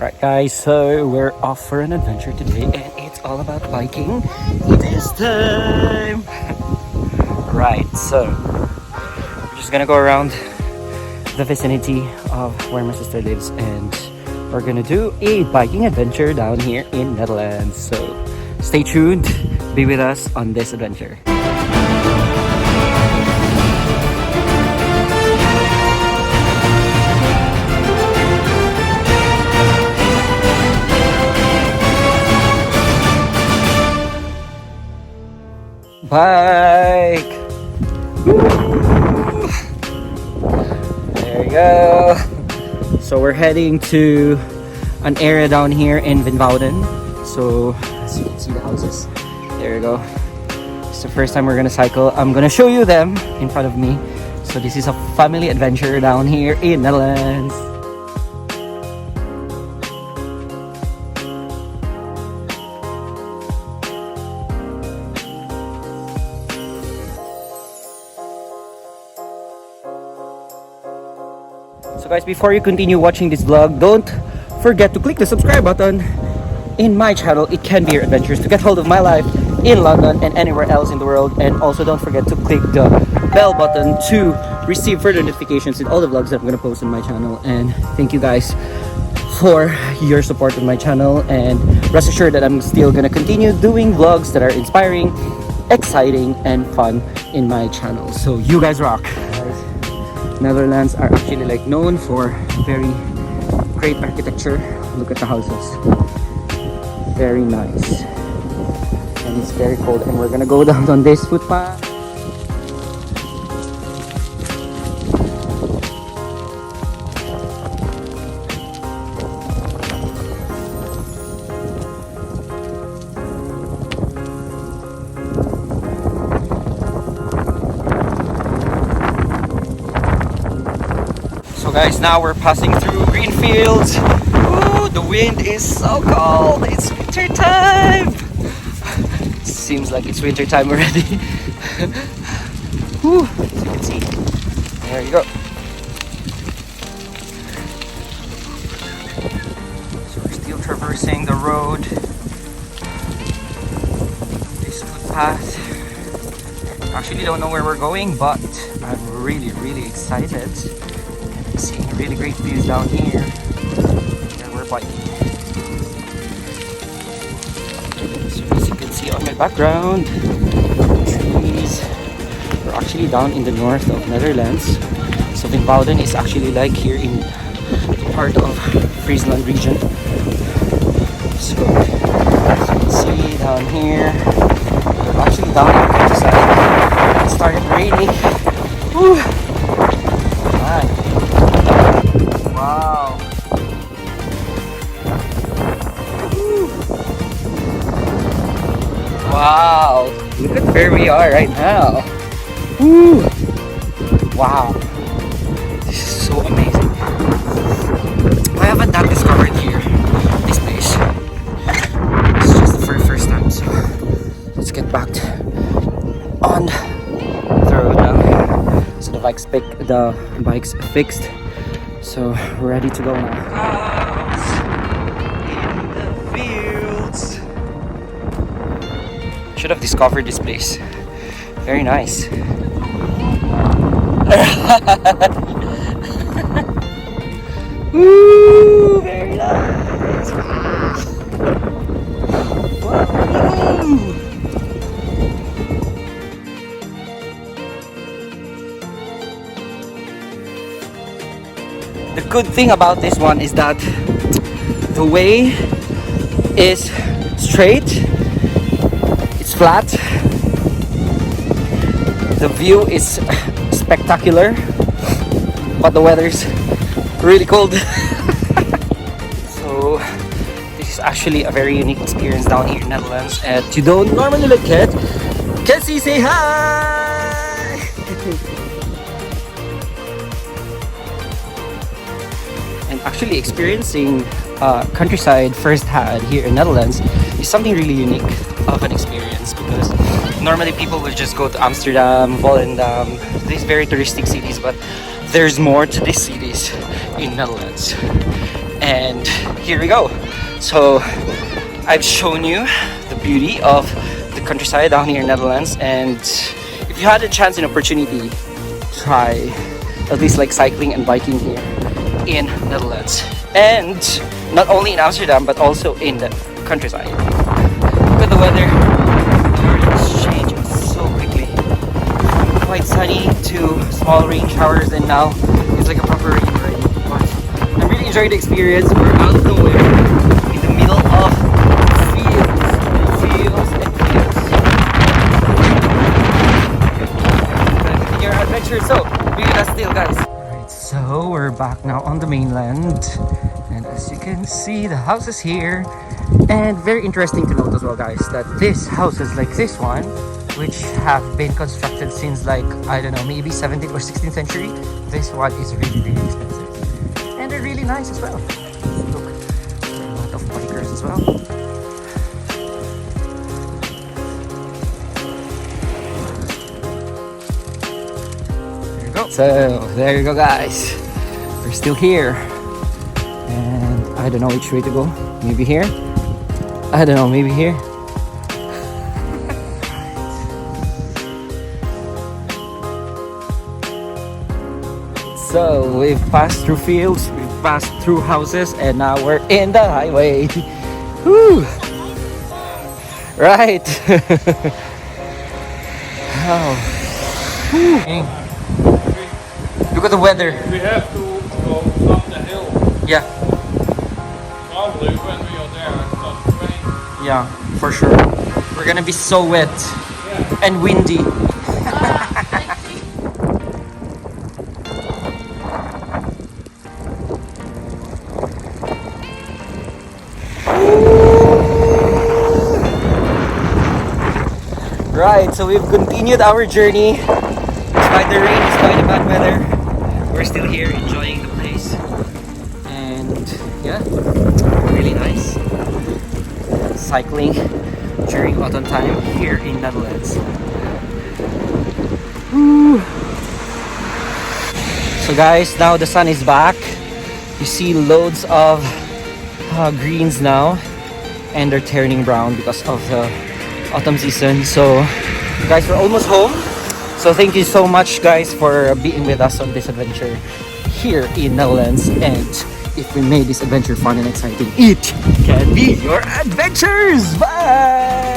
Right guys, so we're off for an adventure today and it's all about biking. It is time! Right, so we're just gonna go around the vicinity of where my sister lives and we're gonna do a biking adventure down here in Netherlands. So stay tuned, be with us on this adventure. Bike! Woo! There you go. So we're heading to an area down here in Venezuela. So as you can see the houses. There you go. It's the first time we're gonna cycle. I'm gonna show you them in front of me. So this is a family adventure down here in Netherlands. So guys, before you continue watching this vlog, don't forget to click the subscribe button in my channel, itKENbeyouradventures, to get hold of my life in London and anywhere else in the world. And also don't forget to click the bell button to receive further notifications in all the vlogs that I'm going to post on my channel. And thank you guys for your support on my channel, and rest assured that I'm still going to continue doing vlogs that are inspiring, exciting, and fun in my channel. So you guys rock! Netherlands are actually like known for very great architecture. Look at the houses, very nice, and it's very cold. And we're gonna go down on this footpath. So guys, now we're passing through green fields. Ooh, the wind is so cold. It's winter time. Seems like it's winter time already. Ooh, as you can see. There you go. So we're still traversing the road. This footpath. Actually don't know where we're going, but I'm really excited. Seeing really great views down here where we're biking. So as you can see on my background, trees. We're actually down in the north of Netherlands. So Venezuela is actually like here in the part of Friesland region. So as you can see down here, we're actually down in the countryside. It started raining. Whew. Right. Wow. Wow. Look at where we are right now. Woo. Wow. This is so amazing. I haven't that discovered here, this place. It's just the first time, so let's get back on the road now. So the bike's fixed. So we're ready to go now. In the fields. Should have discovered this place. Very nice. Woo! Very nice. Woo! The good thing about this one is that the way is straight, it's flat, the view is spectacular, but the weather's really cold. So this is actually a very unique experience down here in Netherlands and you don't normally look at. Cassie, say hi! And actually experiencing countryside firsthand here in Netherlands is something really unique of an experience, because normally people would just go to Amsterdam, Holland, these very touristic cities, but there's more to these cities in Netherlands. And here we go. So I've shown you the beauty of the countryside down here in Netherlands, and if you had a chance and opportunity, try at least like cycling and biking here in Netherlands, and not only in Amsterdam but also in the countryside. Look at the weather. It's changed so quickly from quite sunny to small rain showers, and now it's like a proper rain already. But I'm really enjoying the experience. We're out of nowhere in the middle of fields and fields. Continue our adventure, so be with us still, guys. Alright, so we're back now on the mainland, and as you can see, the houses here. And very interesting to note as well, guys, that this houses like this one, which have been constructed since like, I don't know, maybe 17th or 16th century, this one is really, really expensive. And they're really nice as well. Look, there are a lot of bikers as well. There you go. So, there you go, guys. We're still here. And I don't know which way to go. Maybe here? I don't know, maybe here. So we've passed through fields, we've passed through houses, and now we're in the highway. Woo! Right. Oh. Woo. Look at the weather. We have to go up the hill. Yeah. Probably when we are there, it starts to rain. Yeah, for sure. We're gonna be so wet and windy. Right, so we've continued our journey. Despite the rain, despite the bad weather, we're still here enjoying the place. And yeah, really nice. Cycling during autumn time here in Netherlands. Woo. So guys, now the sun is back. You see loads of greens now, and they're turning brown because of the autumn season. So guys, we're almost home. So thank you so much, guys, for being with us on this adventure here in Netherlands. And if we made this adventure fun and exciting, it can be your adventures. Bye.